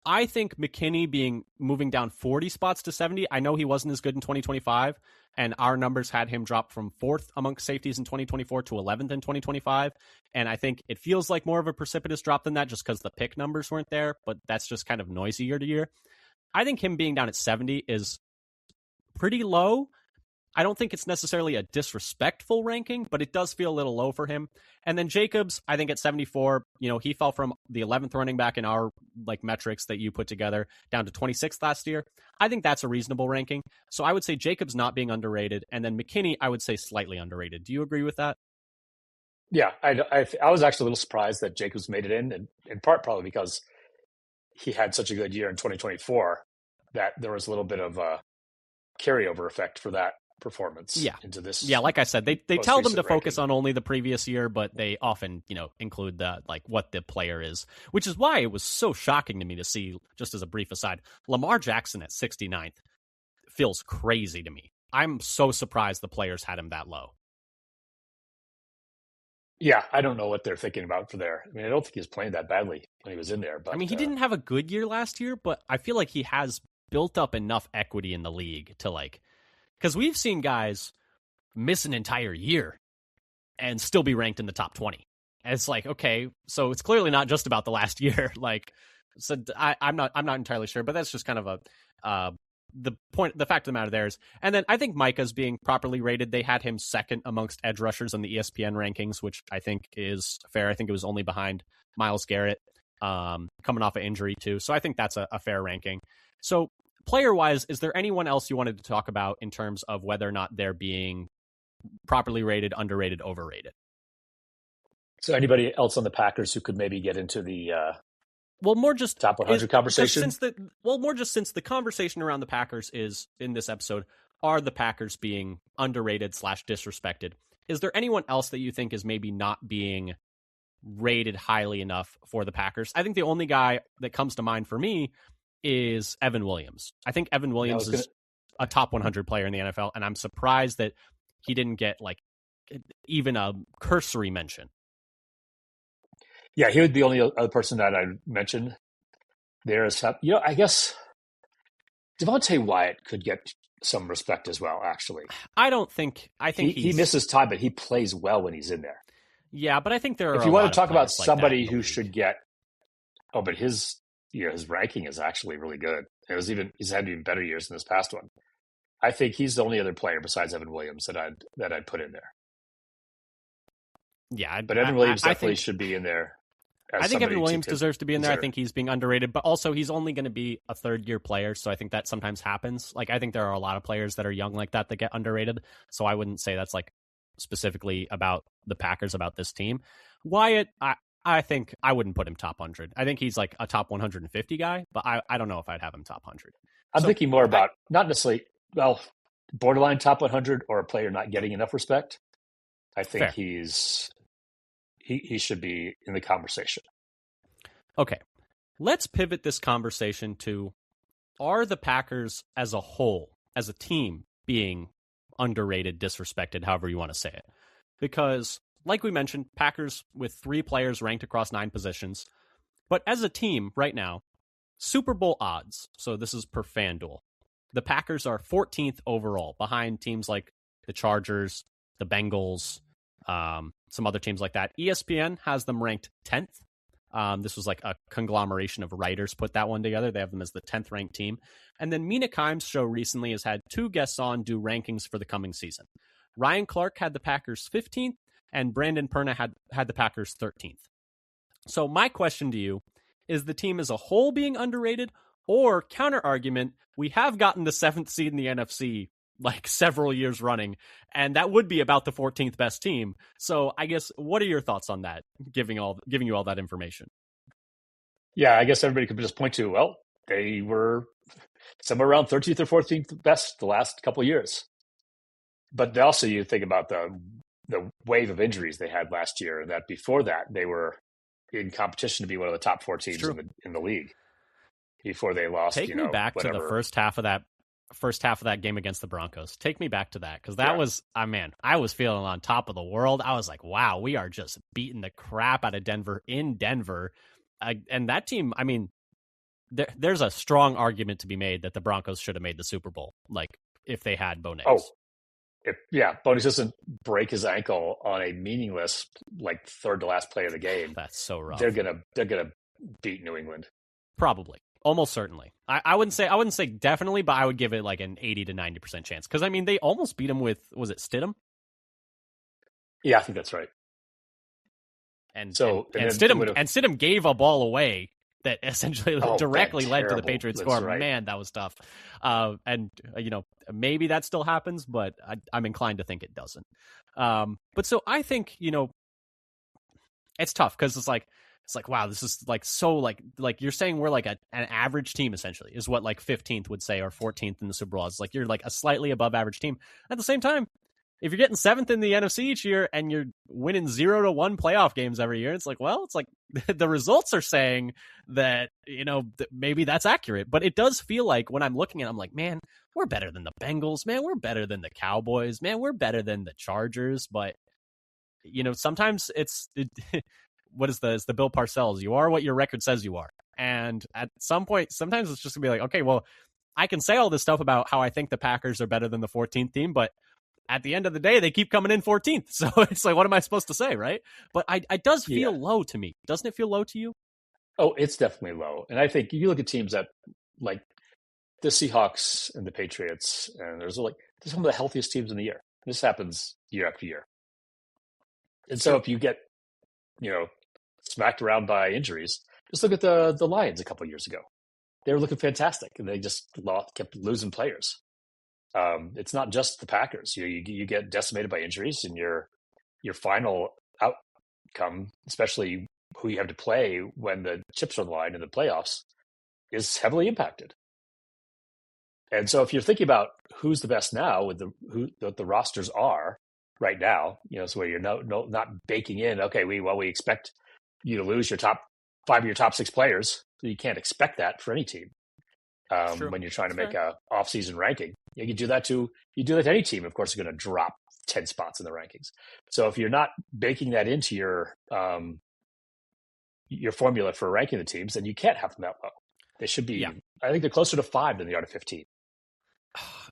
I think McKinney moving down 40 spots to 70. I know he wasn't as good in 2025, and our numbers had him drop from 4th amongst safeties in 2024 to 11th in 2025. And I think it feels like more of a precipitous drop than that just because the pick numbers weren't there, but that's just kind of noisy year to year. I think him being down at 70 is pretty low. I don't think it's necessarily a disrespectful ranking, but it does feel a little low for him. And then Jacobs, I think at 74, he fell from the 11th running back in our metrics that you put together down to 26th last year. I think that's a reasonable ranking. So I would say Jacobs not being underrated, and then McKinney, I would say slightly underrated. Do you agree with that? Yeah, I was actually a little surprised that Jacobs made it in part probably because he had such a good year in 2024 that there was a little bit of a carryover effect for that performance into this. Yeah, like I said, they tell them to focus on only the previous year, but they often, include the what the player is, which is why it was so shocking to me to see, just as a brief aside, Lamar Jackson at 69th feels crazy to me. I'm so surprised the players had him that low. Yeah, I don't know what they're thinking about for there. I mean, I don't think he was playing that badly when he was in there. But I mean, he didn't have a good year last year, but I feel like he has built up enough equity in the league to because we've seen guys miss an entire year and still be ranked in the top 20. And it's okay, so it's clearly not just about the last year. So I'm not entirely sure, but that's just kind of the fact of the matter there is. And then I think Micah's being properly rated. They had him second amongst edge rushers on the ESPN rankings, which I think is fair. I think it was only behind Myles Garrett, coming off an injury too. So I think that's a fair ranking. So player-wise, is there anyone else you wanted to talk about in terms of whether or not they're being properly rated, underrated, overrated? So anybody else on the Packers who could maybe get into the more just top 100 conversation? Since the conversation around the Packers is in this episode, are the Packers being underrated / disrespected? Is there anyone else that you think is maybe not being rated highly enough for the Packers? I think the only guy that comes to mind for me is Evan Williams. I think Evan Williams is a top 100 player in the NFL, and I'm surprised that he didn't get even a cursory mention. Yeah, he would be the only other person that I'd mention. There is, I guess Devontae Wyatt could get some respect as well, actually. I think he misses time, but he plays well when he's in there. Yeah, but I think there are. If you want to talk about somebody who should get, but his ranking is actually really good. He's had even better years than this past one. I think he's the only other player besides Evan Williams that I'd put in there. Yeah, but Evan Williams definitely should be in there. I think Evan Williams deserves to be in there. I think he's being underrated, but also he's only going to be a third-year player, so I think that sometimes happens. I think there are a lot of players that are young like that get underrated, so I wouldn't say that's specifically about the Packers, about this team. Wyatt, I think I wouldn't put him top 100. I think he's a top 150 guy, but I don't know if I'd have him top 100. I'm thinking more about not necessarily, borderline top 100 or a player not getting enough respect. I think he should be in the conversation. Okay. let's pivot this conversation to, are the Packers as a whole, as a team, being underrated, disrespected, however you want to say it? Because, like we mentioned, Packers with 3 players ranked across 9 positions. But as a team right now, Super Bowl odds, so this is per FanDuel, the Packers are 14th overall, behind teams like the Chargers, the Bengals, some other teams like that. ESPN has them ranked 10th. This was like a conglomeration of writers put that one together. They have them as the 10th ranked team. And then Mina Kimes' show recently has had 2 guests on do rankings for the coming season. Ryan Clark had the Packers 15th, and Brandon Perna had the Packers 13th. So my question to you, is the team as a whole being underrated? Or, counter argument, we have gotten the 7th seed in the NFC like several years running, and that would be about the 14th best team. So I guess, what are your thoughts on that, giving you all that information? Yeah, I guess everybody could just point to, well, they were somewhere around 13th or 14th best the last couple of years. But also you think about the wave of injuries they had last year, and that before that they were in competition to be one of the top 4 teams in the league before they lost. Take me back to the first half of that game against the Broncos. Take me back to that, because that was, I was feeling on top of the world. I was like, wow, we are just beating the crap out of Denver in Denver. And that team, I mean, there's a strong argument to be made that the Broncos should have made the Super Bowl, like, if they had Bo Nix. Oh, Bo Nix doesn't break his ankle on a meaningless, like, third to last play of the game. That's so rough. They're gonna beat New England. Probably. Almost certainly. I wouldn't say definitely, but I would give it like an 80 to 90% chance. Because, I mean, they almost beat him with, was it Stidham? Yeah, I think that's right. And Stidham gave a ball away that essentially directly led to the Patriots score. Right. Man, that was tough. And maybe that still happens, but I'm inclined to think it doesn't. But so I think, it's tough because it's like, wow, this is like so like you're saying we're like an average team, essentially, is what like 15th would say, or 14th in the Super Bowl. It's like you're like a slightly above average team. At the same time, if you're getting 7th in the NFC each year and you're winning 0-1 playoff games every year, it's like the results are saying that, maybe that's accurate. But it does feel like when I'm looking at it, I'm like, man, we're better than the Bengals. Man, we're better than the Cowboys. Man, we're better than the Chargers. But, sometimes what is the Bill Parcells? You are what your record says you are. And at some point, sometimes it's just gonna be like, okay, well, I can say all this stuff about how I think the Packers are better than the 14th team, but at the end of the day, they keep coming in 14th. So it's like, what am I supposed to say, right? But it does feel low to me. Doesn't it feel low to you? Oh, it's definitely low. And I think you look at teams that, like the Seahawks and the Patriots, and there's some of the healthiest teams in the year. This happens year after year. And so if you get, smacked around by injuries, just look at the Lions a couple of years ago. They were looking fantastic, and they just kept losing players. It's not just the Packers. You get decimated by injuries, and your final outcome, especially who you have to play when the chips are on the line in the playoffs, is heavily impacted. And so if you're thinking about who's the best now with who the rosters are right now, so where you're not baking in, okay, we expect you to lose your top 5 of your top 6 players. So you can't expect that for any team. When you're trying to make a offseason ranking, you do that to any team. Of course, you're going to drop 10 spots in the rankings. So if you're not baking that into your formula for ranking the teams, then you can't have them that low. They should be. Yeah. I think they're closer to 5 than they are to 15.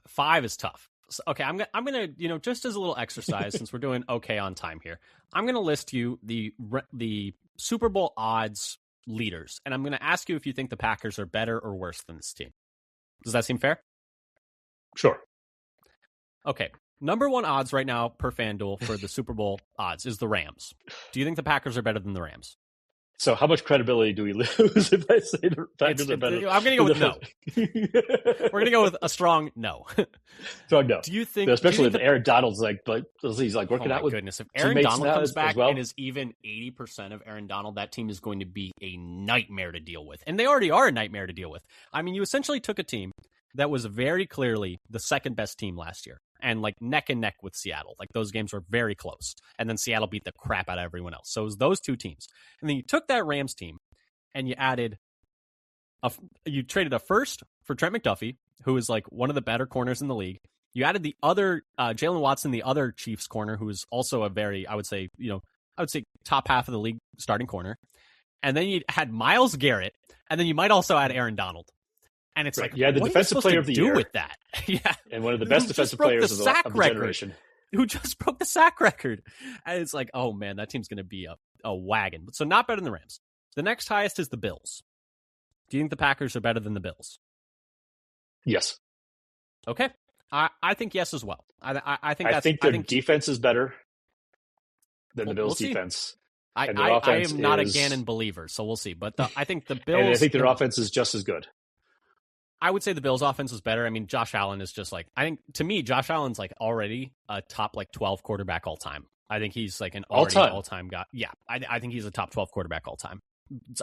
5 is tough. So, okay, I'm gonna just as a little exercise, since we're doing okay on time here, I'm gonna list you the Super Bowl odds leaders, and I'm gonna ask you if you think the Packers are better or worse than this team. Does that seem fair? Sure. Okay. Number 1 odds right now per FanDuel for the Super Bowl odds is the Rams. Do you think the Packers are better than the Rams? So how much credibility do we lose if I say the Packers are better? I'm going to go with no. We're going to go with a strong no. Strong no. Do you think, especially if Aaron Donald's he's like working out with goodness. If Aaron Donald comes back and is even 80% of Aaron Donald, that team is going to be a nightmare to deal with. And they already are a nightmare to deal with. I mean, you essentially took a team that was very clearly the second best team last year, and like neck and neck with Seattle. Like those games were very close. And then Seattle beat the crap out of everyone else. So it was those 2 teams. And then you took that Rams team and you added you traded a first for Trent McDuffie, who is like one of the better corners in the league. You added the other Jalen Watson, the other Chiefs corner, who is also a very, I would say top half of the league starting corner. And then you had Myles Garrett, and then you might also add Aaron Donald. And it's like, yeah, the defensive player of the year with that, yeah, and one of the best defensive players of the generation, who just broke the sack record. And it's like, oh man, that team's going to be a wagon. So not better than the Rams. The next highest is the Bills. Do you think the Packers are better than the Bills? Yes. Okay. I think yes as well. I think their defense is better than the Bills' defense. I am not a Gannon believer, so we'll see. But I think the Bills... And I think their offense is just as good. I would say the Bills' offense is better. I mean, Josh Allen is just like... I think, to me, Josh Allen's like already a top 12 quarterback all time. I think he's like an all-time guy. Yeah, I think he's a top 12 quarterback all time.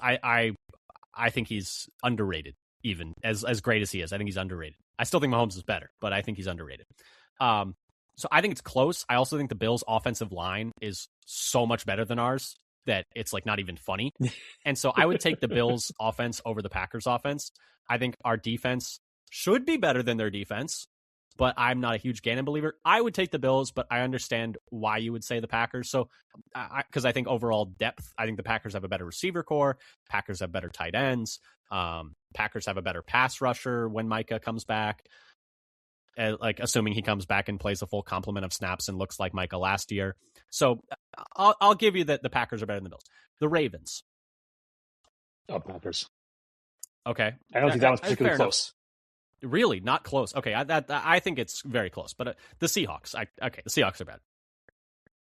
I think he's underrated, even as great as he is. I think he's underrated. I still think Mahomes is better, but I think he's underrated. So I think it's close. I also think the Bills' offensive line is so much better than ours that it's like not even funny. And so I would take the Bills' offense over the Packers' offense. I think our defense should be better than their defense, but I'm not a huge Gannon believer. I would take the Bills, but I understand why you would say the Packers. So, because I think overall depth, I think the Packers have a better receiver core. Packers have better tight ends. Packers have a better pass rusher when Micah comes back. Like assuming he comes back and plays a full complement of snaps and looks like Micah last year. So I'll give you that the Packers are better than the Bills. The Ravens. Oh, Packers. Okay. I don't think that was particularly close. Really? Not close. Okay. I think it's very close. But the Seahawks. The Seahawks are bad.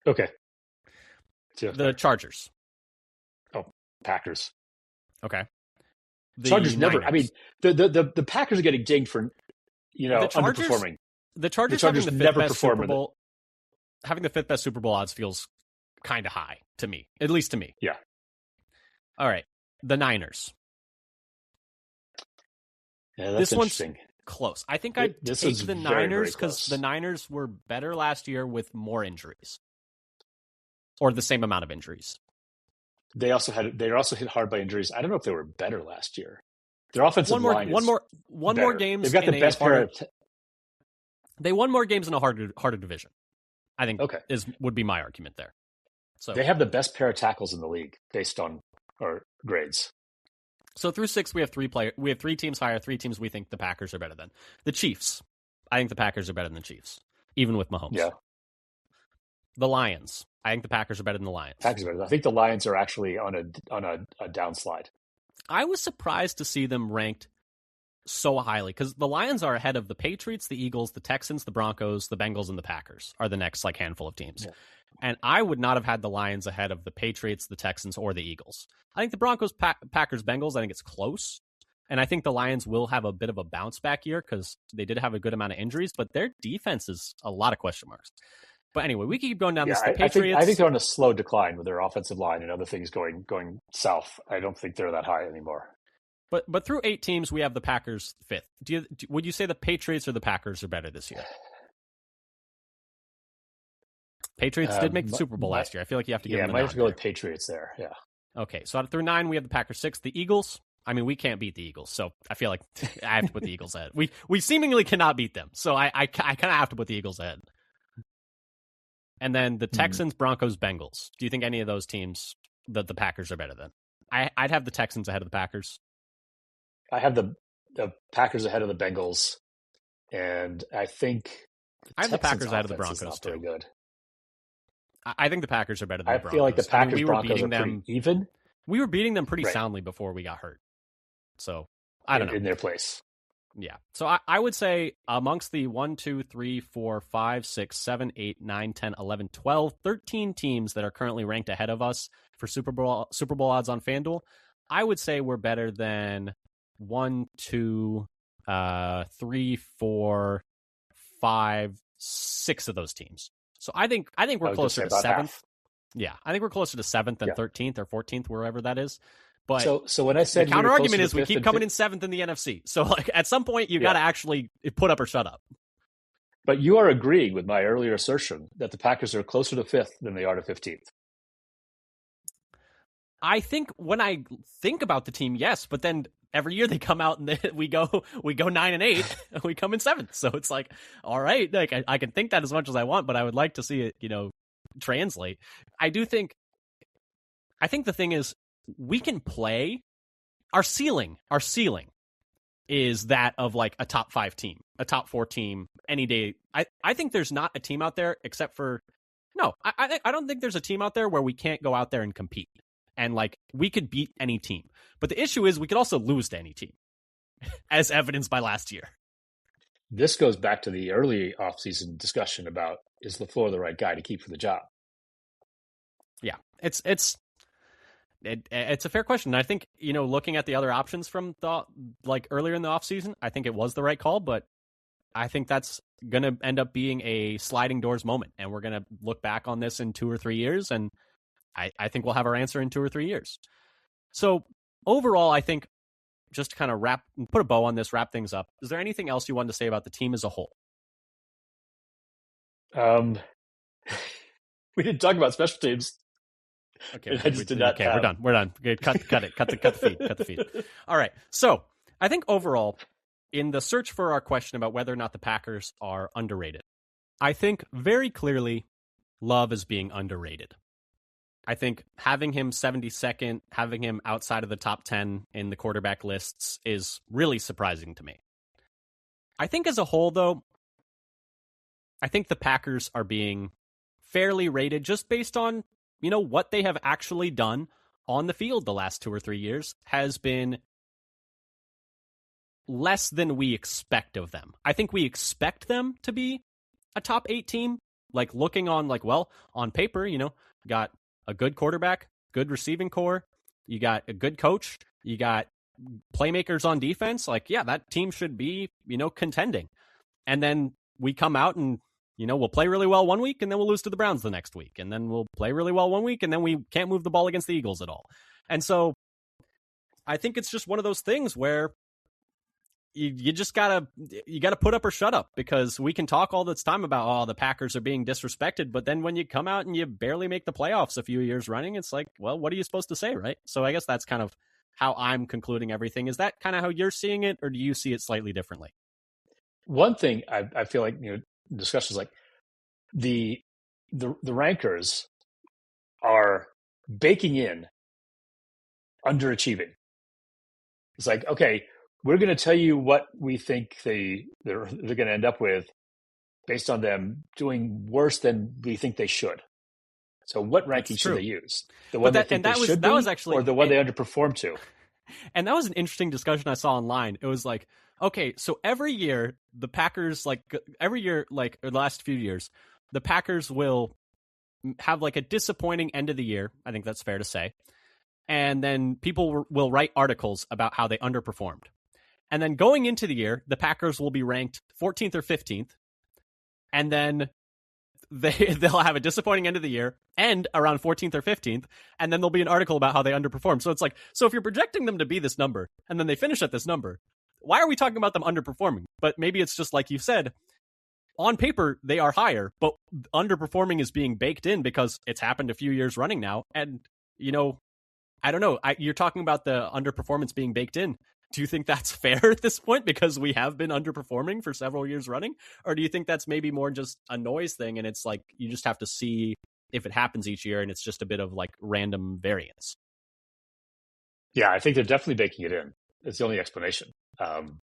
Okay. The Chargers. Oh, Packers. Okay. The Chargers never. I mean, the Packers are getting dinged for, underperforming. The Chargers having the fifth best Super Bowl. Having the fifth best Super Bowl odds feels kind of high to me, at least to me. Yeah. All right. The Niners. Yeah, that's interesting. One's close. I think I'd take the Niners because the Niners were better last year with more injuries, or the same amount of injuries. They also hit hard by injuries. I don't know if they were better last year. Their offensive line is one more games. They've got the best pair. They won more games in a harder division. I think okay. would be my argument there. So they have the best pair of tackles in the league based on our grades. So through 6, we have 3 teams higher, 3 teams we think the Packers are better than. The Chiefs. I think the Packers are better than the Chiefs, even with Mahomes. Yeah. The Lions. I think the Packers are better than the Lions. Packers are better. I think the Lions are actually on a downslide. I was surprised to see them ranked so highly because the Lions are ahead of the Patriots, the Eagles, the Texans, the Broncos, the Bengals, and the Packers are the next handful of teams. Yeah. And I would not have had the Lions ahead of the Patriots, the Texans, or the Eagles. I think the Broncos, Packers, Bengals, I think it's close. And I think the Lions will have a bit of a bounce back year because they did have a good amount of injuries, but their defense is a lot of question marks. But anyway, we can keep going down this. The Patriots, I think they're on a slow decline with their offensive line and other things going south. I don't think they're that high anymore. But through 8 teams, we have the Packers 5th. Would you say the Patriots or the Packers are better this year? Patriots did make the Super Bowl last year. I feel like you have to give them a might have to go there. with Patriots there. Yeah. Okay, so through 9, we have the Packers 6th. The Eagles, I mean, we can't beat the Eagles, so I feel like I have to put the Eagles ahead. We seemingly cannot beat them, so I kind of have to put the Eagles ahead. And then the Texans, Broncos, Bengals. Do you think any of those teams that the Packers are better than? I'd have the Texans ahead of the Packers. I have the Packers ahead of the Bengals, and I think I have the Packers ahead of the Broncos not too. Very good. I think the Packers are better than the Broncos. I feel like the Packers Broncos are pretty even. We were beating them pretty soundly before we got hurt. So I don't know. In their place. Yeah. So I would say amongst the 1, 2, 3, 4, 5, 6, 7, 8, 9, 10, 11, 12, 13 teams that are currently ranked ahead of us for Super Bowl odds on FanDuel, I would say we're better than 1, 2, 3, 4, 5, 6 of those teams. So I think we're closer to 7th. Half. Yeah, I think we're closer to 7th than 13th or 14th, wherever that is. But so when I said the counter argument is we keep coming in 7th in the NFC. So at some point you got to actually put up or shut up. But you are agreeing with my earlier assertion that the Packers are closer to 5th than they are to 15th. I think when I think about the team, yes, but then every year they come out and we go 9-8, and we come in 7th. So it's like, all right, like I can think that as much as I want, but I would like to see it, translate. I think the thing is we can play our ceiling is that of like a top 5 team, a top 4 team any day. I think there's not a team out there except for I don't think there's a team out there where we can't go out there and compete. And like we could beat any team. But the issue is we could also lose to any team, as evidenced by last year. This goes back to the early offseason discussion about, is LaFleur the right guy to keep for the job? Yeah, it's a fair question. And I think, looking at the other options from earlier in the offseason, I think it was the right call, but I think that's going to end up being a sliding doors moment. And we're going to look back on this in 2 or 3 years. And I think we'll have our answer in 2 or 3 years. So overall, I think just to kind of put a bow on this, wrap things up. Is there anything else you wanted to say about the team as a whole? We didn't talk about special teams. Okay, we're done. We're done. Okay, cut it. Cut the feed. All right. So I think overall, in the search for our question about whether or not the Packers are underrated, I think very clearly Love is being underrated. I think having him 72nd, having him outside of the top 10 in the quarterback lists is really surprising to me. I think as a whole, though, I think the Packers are being fairly rated just based on, what they have actually done on the field the last 2 or 3 years has been less than we expect of them. I think we expect them to be a top 8 team, like looking on on paper, got a good quarterback, good receiving core, you got a good coach, you got playmakers on defense. Like, yeah, that team should be, contending. And then we come out and, we'll play really well one week and then we'll lose to the Browns the next week. And then we'll play really well one week and then we can't move the ball against the Eagles at all. And so I think it's just one of those things where you just gotta put up or shut up, because we can talk all this time about, the Packers are being disrespected, but then when you come out and you barely make the playoffs a few years running, it's like, well, what are you supposed to say, right? So I guess that's kind of how I'm concluding everything. Is that kind of how you're seeing it, or do you see it slightly differently? One thing I feel like, discussions like the rankers are baking in underachieving. It's like, okay, we're going to tell you what we think they're going to end up with based on them doing worse than we think they should. So what ranking should they use? The one they think they should be, or the one they underperform to? And that was an interesting discussion I saw online. It was like, okay, so every year the Packers, or the last few years, the Packers will have like a disappointing end of the year. I think that's fair to say. And then people will write articles about how they underperformed. And then going into the year, the Packers will be ranked 14th or 15th. And then they'll have a disappointing end of the year, end around 14th or 15th. And then there'll be an article about how they underperformed. So it's like, so if you're projecting them to be this number and then they finish at this number, why are we talking about them underperforming? But maybe it's just like you said, on paper, they are higher, but underperforming is being baked in because it's happened a few years running now. And, I don't know. You're talking about the underperformance being baked in. Do you think that's fair at this point because we have been underperforming for several years running? Or do you think that's maybe more just a noise thing and it's like you just have to see if it happens each year and it's just a bit of like random variance? Yeah, I think they're definitely baking it in. It's the only explanation. And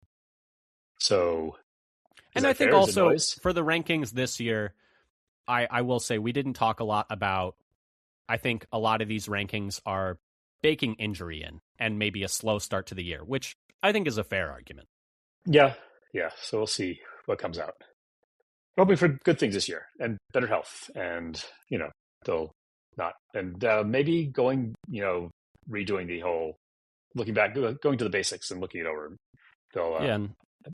I think also for the rankings this year, I will say we didn't talk a lot about, I think a lot of these rankings are baking injury in and maybe a slow start to the year, which I think is a fair argument. Yeah. So we'll see what comes out. Hoping for good things this year and better health, and they'll not, and maybe going, redoing the whole looking back, going to the basics and looking it over. They'll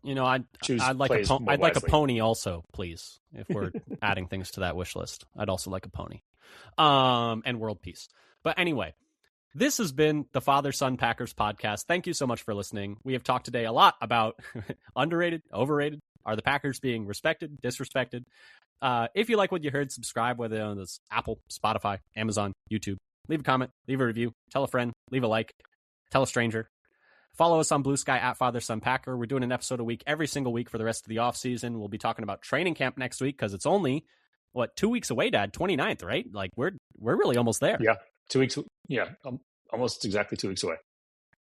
I'd like a pony also, please. If we're adding things to that wish list, I'd also like a pony, and world peace. But anyway. This has been the Father Son Packers podcast. Thank you so much for listening. We have talked today a lot about underrated, overrated. Are the Packers being respected, disrespected? If you like what you heard, subscribe, whether on this Apple, Spotify, Amazon, YouTube. Leave a comment, leave a review, tell a friend, leave a like, tell a stranger. Follow us on Blue Sky at Father Son Packer. We're doing an episode a week every single week for the rest of the offseason. We'll be talking about training camp next week because it's only, 2 weeks away, Dad? 29th, right? Like, we're really almost there. Yeah, 2 weeks. Yeah, almost exactly 2 weeks away.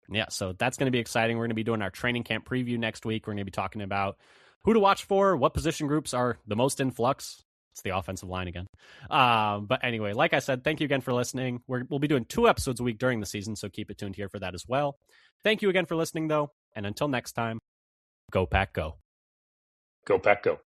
Yeah, so that's going to be exciting. We're going to be doing our training camp preview next week. We're going to be talking about who to watch for, what position groups are the most in flux. It's the offensive line again. But anyway, like I said, thank you again for listening. We'll be doing 2 episodes a week during the season, so keep it tuned here for that as well. Thank you again for listening, though. And until next time, go Pack Go. Go Pack Go.